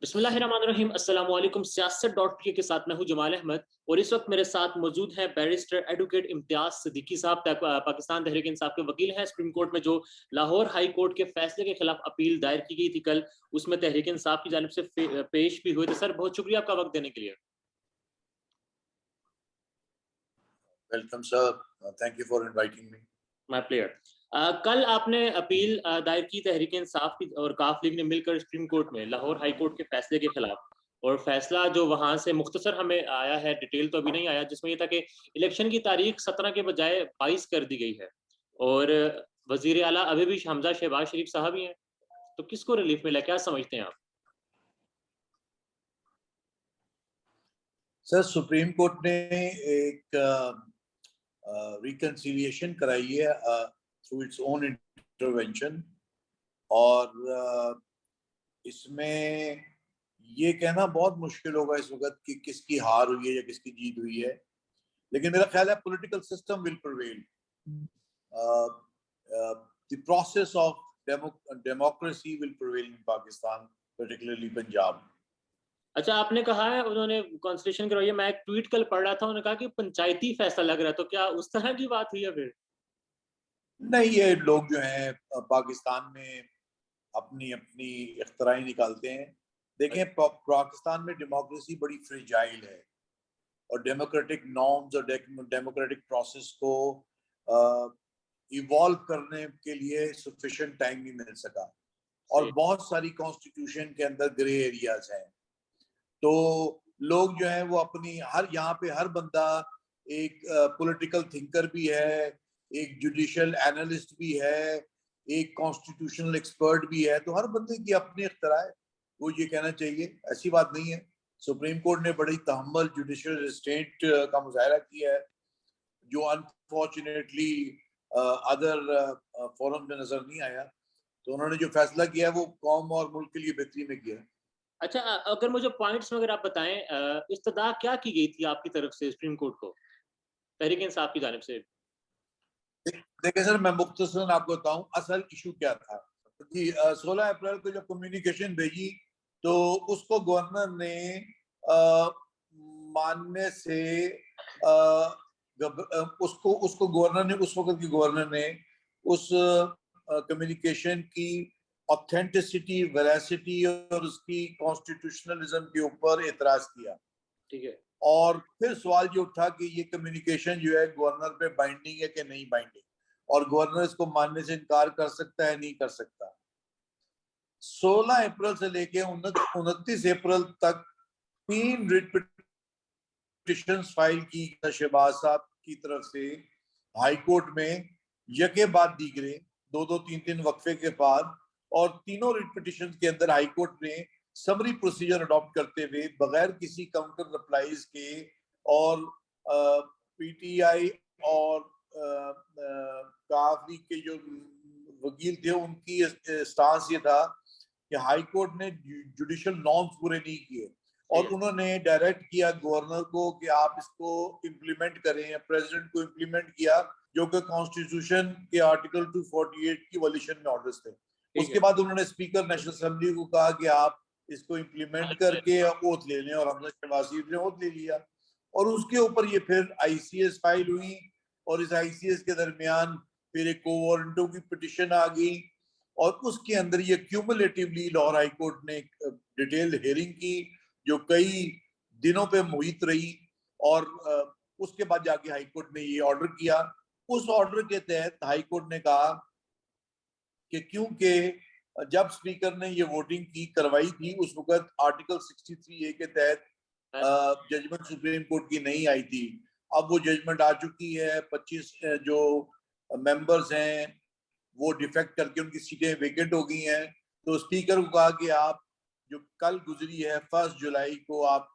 बिस्मिल्लाहिर्रहमानिर्रहीम अस्सलाम वालेकुम। सियासत.pk के साथ मैं हूं जमाल अहमद और इस वक्त मेरे साथ मौजूद हैं बैरिस्टर एडवोकेट इम्तियाज सिद्दीकी साहब, पाकिस्तान तहरीक इंसाफ के वकील हैं। सुप्रीम कोर्ट में जो लाहौर हाई कोर्ट के फैसले के खिलाफ अपील दायर की गई थी कल, उसमें तहरीक इंसाफ की जानिब से पेश भी हुए थे। सर, बहुत शुक्रिया आपका वक्त देने के लिए। Welcome, sir. Thank you for inviting me. My player. कल आपने अपील दायर की तहरीक इंसाफ की और काफ लीग ने मिलकर सुप्रीम कोर्ट में लाहौर हाई कोर्ट के फैसले के खिलाफ, और फैसला जो वहां से मुख्तसर हमें आया है, डिटेल तो अभी नहीं आया, जिसमें यह था कि इलेक्शन की तारीख 17 के बजाय 22 कर दी गई है और वजीर आला अभी भी हमजा शहबाज शरीफ साहब ही हैं। तो किसको रिलीफ मिला, क्या समझते हैं आप? सर, सुप्रीम कोर्ट ने एक रिकंसिलिएशन कराई है थ्रू इट्स ओन इंटरवेंशन, और इसमें ये कहना बहुत मुश्किल होगा इस वक्त कि किसकी हार हुई है या किसकी जीत हुई है, लेकिन मेरा ख्याल है political system will prevail. The process of democracy will prevail in Pakistan, particularly Punjab. अच्छा, आपने कहा है उन्होंने कॉन्स्टिट्यूशन करवाई है। मैं एक ट्वीट कल पढ़ रहा था, उन्होंने कहा कि पंचायती फैसला लग रहा है। तो क्या उस तरह की बात हुई है फिर? नहीं, ये लोग जो हैं पाकिस्तान में अपनी अपनी इख्तराई निकालते हैं। देखें, पाकिस्तान में डेमोक्रेसी बड़ी फ्रेजाइल है और डेमोक्रेटिक नॉर्म्स और डेमोक्रेटिक प्रोसेस को इवॉल्व करने के लिए सफिशिएंट टाइम नहीं मिल सका, और बहुत सारी कॉन्स्टिट्यूशन के अंदर ग्रे एरियाज हैं। तो लोग जो है वो अपनी यहाँ पे हर बंदा एक पॉलिटिकल थिंकर भी है, एक जुडिशियल एनालिस्ट भी है, एक कॉन्स्टिट्यूशनल एक्सपर्ट भी है। तो हर बंदे की अपनी इख्तरा है, वो ये कहना चाहिए, ऐसी बात नहीं है। सुप्रीम कोर्ट ने बड़ी तहम्मुल जुडिशियल रिस्ट्रेंट का मुजाहरा किया है, जो अनफॉर्चुनेटली अदर फोरम में नजर नहीं आया। तो उन्होंने जो फैसला किया है वो कौम और मुल्क के लिए बेहतरी में किया है। अच्छा, अगर मुझे पॉइंट्स में अगर आप बताएं, इस्तदा क्या की गई थी आपकी तरफ से सुप्रीम कोर्ट को, तहरीक इंसाफ की जानिब से? देखिए सर, मैं मुख्तसरन आपको बताऊं असल इशू क्या था कि 16 अप्रैल को जब कम्युनिकेशन भेजी तो उसको गवर्नर ने मानने से उसको उसको गवर्नर ने, उस वक्त के गवर्नर ने उस कम्युनिकेशन की ऑथेंटिसिटी, वेरासिटी और उसकी कॉन्स्टिट्यूशनलिज्म के ऊपर एतराज किया। ठीक है। और फिर सवाल ये उठा कि ये कम्युनिकेशन जो है गवर्नर पे बाइंडिंग है कि नहीं बाइंडिंग, और गवर्नर इसको मानने से इनकार कर सकता है नहीं कर सकता। 16 अप्रैल से लेके 29 अप्रैल तक 3 रिट पिटिशन फाइल की शहबाज साहब की तरफ से हाई कोर्ट में, यके बाद दीगरे, दो दो तीन तीन वक्फे के बाद, और तीनों रिट पिटिशन के अंदर हाई कोर्ट ने समरी प्रोसीजर अडॉप्ट करते हुए बगैर किसी काउंटर रिप्लाईज के, और पीटीआई और काफी के जो वकील थे उनकी स्टांस ये था कि हाई कोर्ट ने जुडिशियल नॉर्म्स पूरे नहीं किए, और उन्होंने डायरेक्ट किया गवर्नर को कि आप इसको इम्प्लीमेंट करें। प्रेसिडेंट को इम्प्लीमेंट किया, जो कि कॉन्स्टिट्यूशन के आर्टिकल 248 की वॉल्यूशन में ऑर्डर्स थे। उसके बाद उन्होंने स्पीकर नेशनल असेंबली को कहा कि आप इसको इम्प्लीमेंट करके ओथ ले लें, और हमजा शहबाज शरीफ ने ओथ ले लिया। और उसके ऊपर ये फिर आईसीएस फाइल हुई, और इस आईसीएस के दरमियान फिर एक कोवारंटो की पिटिशन आ गई, और उसके अंदर ये क्यूमुलेटिवली लाहौर हाई कोर्ट ने डिटेल हियरिंग की जो कई दिनों पे मुहित रही, और उसके बाद जाके हाई कोर्ट ने ये ऑर्डर किया। उस ऑर्डर के तहत हाई कोर्ट ने कहा कि क्योंकि जब स्पीकर ने ये वोटिंग की करवाई थी उस वक्त आर्टिकल 63A के तहत जजमेंट सुप्रीम कोर्ट की नहीं आई थी। अब वो जजमेंट आ चुकी है। 25 जो मेंबर्स हैं वो डिफेक्ट करके उनकी सीटें वेकेंट हो गई हैं। तो स्पीकर को कहा कि आप जो कल गुजरी है 1 जुलाई को आप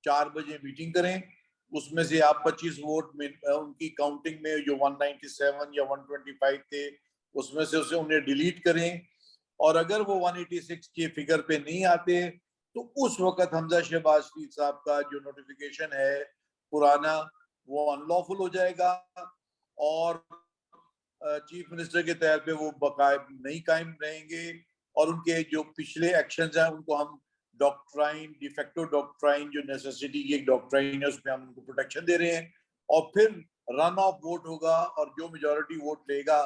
4 बजे मीटिंग करें, उसमें से आप 25 वोट में उनकी काउंटिंग में जो 197 या 125 थे उसमें से उसे उन्हें डिलीट करें, और अगर वो 186 के फिगर पे नहीं आते तो उस वक्त हमजा शहबाज शरीफ साहब का जो नोटिफिकेशन है पुराना वो अनलॉफुल हो जाएगा, और चीफ मिनिस्टर के तौर पे वो बकायद नहीं कायम रहेंगे, और उनके जो पिछले एक्शंस हैं उनको हम डॉक्ट्राइन, डिफेक्टो डॉक्ट्राइन जो नेसेसिटी की एक डॉक्ट्राइन है, उसमें हम उनको प्रोटेक्शन दे रहे हैं। और फिर रन ऑफ वोट होगा और जो मेजॉरिटी वोट लेगा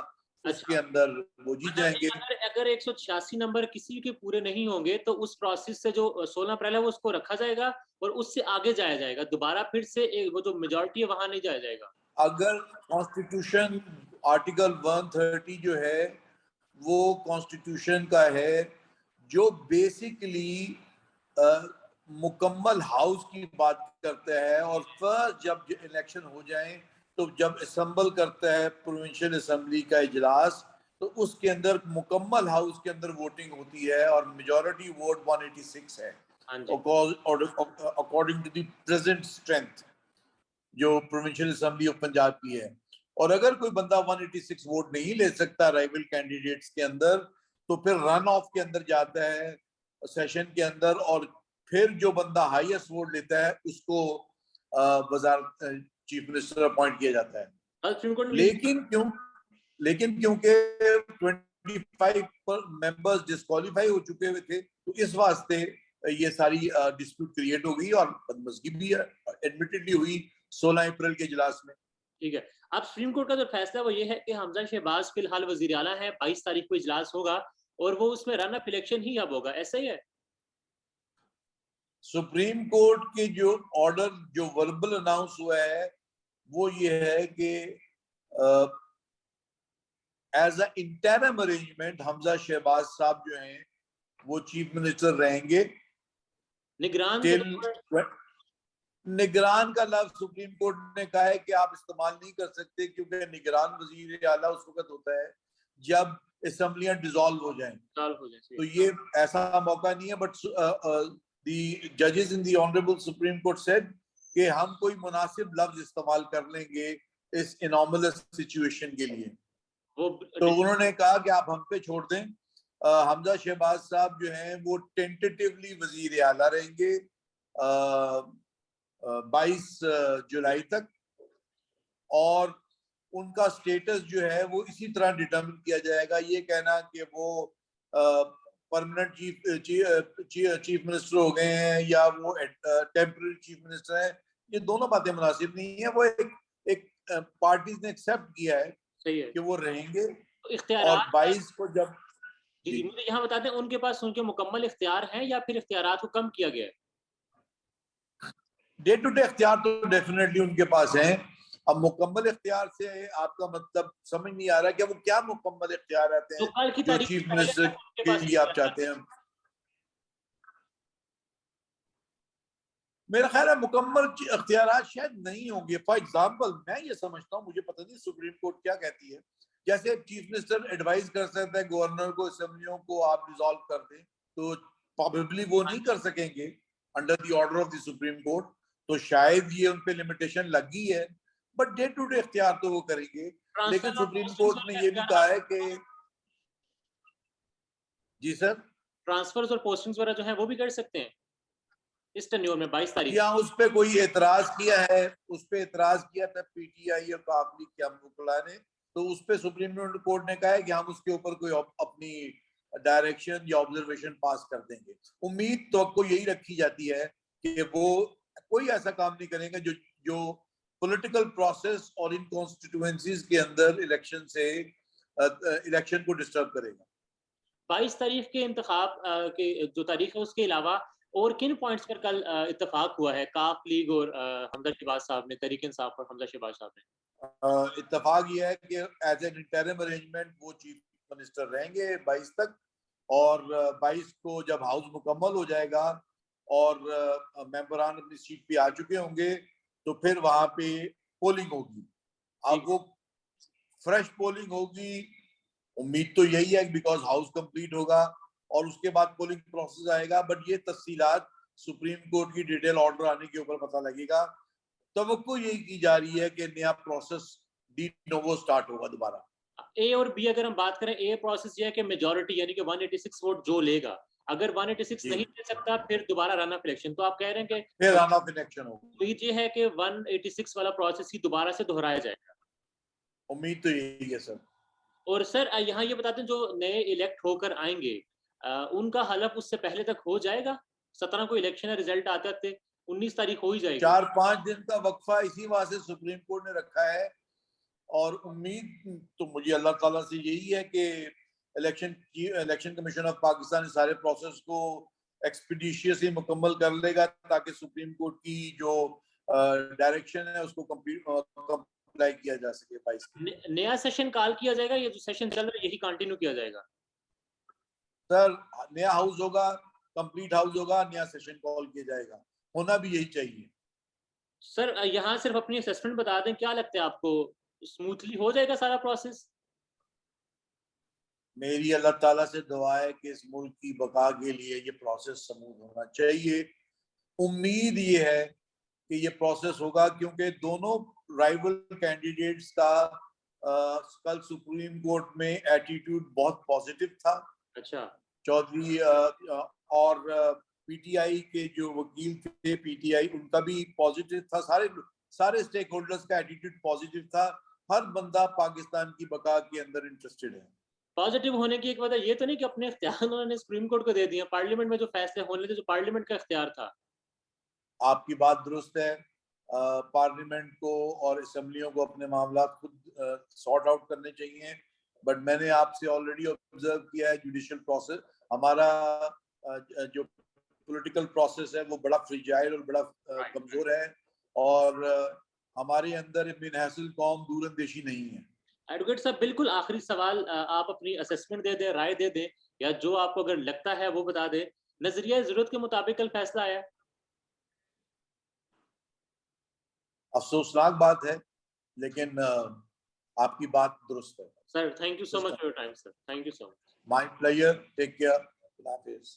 उसके अच्छा, अंदर वो जीत मतलब जाएंगे। अगर अगर 186 नंबर किसी के पूरे नहीं होंगे तो उस प्रोसेस से जो 16 अप्रैल है वो उसको रखा जाएगा और उससे आगे जाया जाएगा, दोबारा फिर से वो जो मेजॉरिटी है वहां नहीं जाया जाएगा। अगर कॉन्स्टिट्यूशन आर्टिकल 130 जो है वो कॉन्स्टिट्यूशन का है जो बेसिकली मुकम्मल हाउस की बात करता है, और फर्स्ट जब इलेक्शन हो जाए तो जब असम्बल करता है प्रोविंशियल असम्बली का इजलास, तो उसके अंदर मुकम्मल हाउस के अंदर वोटिंग होती है और मेजॉरिटी वोट 186 है हाँ जी। According to the present strength जो प्रोविंशियल असेंबली ऑफ पंजाब की है। और अगर कोई बंदा 186 वोट नहीं ले सकता राइवल कैंडिडेट्स के अंदर, तो फिर रन ऑफ के अंदर जाता है सेशन के अंदर, और फिर जो बंदा हाईएस्ट वोट लेता है उसको वजारत चीफ मिनिस्टर अपॉइंट किया जाता है। सुप्रीम कोर्ट में लेकिन क्योंकि 25 मेंबर्स डिस्क्वालीफाई हो चुके हुए थे, तो इस वास्ते ये सारी डिस्प्यूट क्रिएट हो गई और बदमजगी भी एडमिटेडली हुई 16 अप्रैल के इजलास में। ठीक है। अब सुप्रीम कोर्ट का जो फैसला वो ये है कि हमजा शहबाज फिलहाल वजीर आला है, 22 तारीख को इजलास होगा और वो उसमें रन ऑफ इलेक्शन ही अब होगा, ऐसा ही है? सुप्रीम कोर्ट के जो ऑर्डर जो वर्बल अनाउंस हुआ है वो ये है कि as a interim arrangement Hamza Shahbaz साहब जो हैं वो चीफ मिनिस्टर रहेंगे निगरान के टिल। तौर निगरान का लफ्ज सुप्रीम कोर्ट ने कहा है कि आप इस्तेमाल नहीं कर सकते, क्योंकि निगरान वजीर आला उस वक्त होता है जब असम्बलियां डिसॉल्व हो जाएं, पर हो जाए। तो ये ऐसा मौका नहीं है। बट द जजेस in the honourable supreme court said कि हम कोई मुनासिब लफ्ज इस्तेमाल कर लेंगे इस इनॉमलस सिचुएशन के लिए। वो तो उन्होंने कहा कि आप हम पे छोड़ दें। हमजा शहबाज साहब जो हैं वो टेंटेटिवली वजीर आला रहेंगे 22 जुलाई तक, और उनका स्टेटस जो है वो इसी तरह डिटरमिन किया जाएगा। ये कहना कि वो परमानेंट चीफ मिनिस्टर हो गए हैं या वो टेम्पररी चीफ मिनिस्टर हैं, ये दोनों बातें मुनासिब नहीं है। वो एक पार्टीज ने एक्सेप्ट किया है सही है। कि वो रहेंगे। तो और इख्तियारात 22 को जब जी, जी जी, मुझे यहाँ बता दें उनके पास उनके मुकम्मल इख्तियार हैं या फिर इख्तियारात को कम किया गया है? डे टू डे इख्तियार तो डेफिनेटली उनके पास हैं। अब मुकम्मल इख्तियार से आपका मतलब समझ नहीं आ रहा कि वो क्या मुकम्मल इख्तियार आते तो हैं कल की जो तारीख से चीफ पहले मिनिस्टर तक उनके के पास लिए आप इख्तियार चाहते हैं। मेरा ख्याल है मुकम्मल इख्तियारात शायद नहीं होंगे। फॉर एग्जाम्पल मैं ये समझता हूँ, मुझे पता नहीं सुप्रीम कोर्ट क्या कहती है, जैसे चीफ मिनिस्टर एडवाइस कर सकता है गवर्नर को असेंबलियों को आप डिसॉल्व कर दें, तो प्रॉबेबली वो नहीं कर सकेंगे under the order of the supreme court, तो शायद ये उन पे लिमिटेशन लगी है। बट डे टू डे इख्तियार तो वो करेंगे। लेकिन ट्रांसफर और सुप्रीम पोस्टिंग्स कोर्ट ने वाले ये भी कहा इख्तियारात, है कि जी सर, ट्रांसफर्स और पोस्टिंग्स वगैरह जो है वो भी कर सकते हैं इस टेन्योर में 22 तारीख या उस पे कोई एतराज किया है, उस पे एतराज किया था पीटीआई और काफ लीग के वकला ने, तो उस पे सुप्रीम कोर्ट ने कहा है कि हम उसके ऊपर कोई अपनी डायरेक्शन या ऑब्जर्वेशन पास कर देंगे। उम्मीद तो आपको यही रखी जाती है कि वो कोई ऐसा काम नहीं करेंगे जो जो पॉलिटिकल प्रोसेस और इन कॉन्स्टिट्यूएंसीज के अंदर इलेक्शन से इलेक्शन को डिस्टर्ब करेगा। 22 तारीख के इंतखाब के जो तारीख है उसके अलावा और किन पॉइंट्स पर कल इत्तेफाक हुआ है काफ लीग और हमजा शहबाज साहब ने, तहरीक इंसाफ और हमजा शहबाज साहब ने? इत्तेफाक ये है कि एज एन इंटरिम अरेंजमेंट वो चीफ मिनिस्टर रहेंगे 22 तक, और 22 को जब हाउस मुकम्मल हो जाएगा और मेंबरान अपनी सीट पे आ चुके होंगे, तो फिर वहां पे पोलिंग होगी। अब ठीक। वो फ्रेश पोलिंग होगी, उम्मीद तो यही है बिकॉज हाउस कंप्लीट होगा और उसके बाद पोलिंग प्रोसेस आएगा। बट ये तफसीलात सुप्रीम कोर्ट की डिटेल ऑर्डर आने के ऊपर पता लगेगा। तो यही की जा रही है कि नया प्रोसेस डी नोवो स्टार्ट होगा दोबारा। ए और बी अगर हम बात करें, ए प्रोसेस ये है कि मेजॉरिटी यानी कि 186 वोट जो लेगा, अगर 186 जी, नहीं ले सकता फिर दोबारा रन ऑफ इलेक्शन। तो आप कह रहे हैं कि फिर रन ऑफ इलेक्शन होगा। उम्मीद ये है कि 186 वाला प्रोसेस ही दोबारा से दोहराया जाएगा। उम्मीद तो यही है सर। और सर यहाँ ये बताते हैं जो नए इलेक्ट होकर आएंगे उनका हलफ उससे पहले तक हो जाएगा? 17 को इलेक्शन है, रिजल्ट आते आते 19 तारीख हो ही जाएगी। 4-5 दिन का वक्फा इसी वजह से सुप्रीम कोर्ट ने रखा है, और उम्मीद तो मुझे अल्लाह ताला से यही है कि इलेक्शन कमीशन ऑफ पाकिस्तान सारे प्रोसेस को एक्सपीडिशियसली मुकम्मल कर लेगा, ताकि सुप्रीम कोर्ट की जो डायरेक्शन है उसको कंप्लाई किया जा सके 22 नया सेशन कॉल किया जाएगा, या जो सेशन चल रहा है यही कंटिन्यू किया जाएगा? सर, नया हाउस होगा, कंप्लीट हाउस होगा, नया सेशन कॉल किया जाएगा, होना भी यही चाहिए। सर यहाँ सिर्फ अपनी असेसमेंट बता दें, क्या लगता है आपको, स्मूथली हो जाएगा सारा प्रोसेस? मेरी अल्लाह ताला से दुआ है कि इस मुल्क की बका के लिए ये प्रोसेस स्मूथ होना चाहिए। उम्मीद ये है कि ये प्रोसेस होगा, क्योंकि दोनों राइवल कैंडिडेट्स का कल सुप्रीम कोर्ट में एटीट्यूड बहुत पॉजिटिव था। अच्छा। चौधरी और पीटीआई के जो वकील थे, पीटीआई, उनका भी पॉजिटिव था। सारे स्टेक होल्डर्स का एटीट्यूड पॉजिटिव था। हर बंदा पाकिस्तान की बका के अंदर इंटरेस्टेड है। पॉजिटिव होने की एक वजह ये तो नहीं कि अपने इख्तियार उन्होंने सुप्रीम कोर्ट को दे दिया, पार्लियामेंट में जो फैसले होने थे, जो पार्लियामेंट का इख्तियार था। आपकी बात दुरुस्त है। पार्लियामेंट को और असेंबलियों को अपने मामला खुद सॉर्ट आउट करने चाहिए, बट मैंने आपसे ऑलरेडी ऑब्जर्व किया है जुडिशियल प्रोसेस, हमारा जो पॉलिटिकल प्रोसेस है वो बड़ा फ्रिजाइल और बड़ा कमजोर है, और हमारे अंदर बिन हासिल कौम दूरंदेशी नहीं है। एडवोकेट साहब, बिल्कुल आखिरी सवाल, आप अपनी असेसमेंट दे दें, राय दे दें, या जो आपको अगर लगता है वो बता दें। नजरिया जरूरत के मुताबिक कल फैसला आया? अफसोसनाक बात है, लेकिन आपकी बात दुरुस्त है। Sir, thank you so much for your time sir, thank you so much. My pleasure, take care, खुदा हाफिज।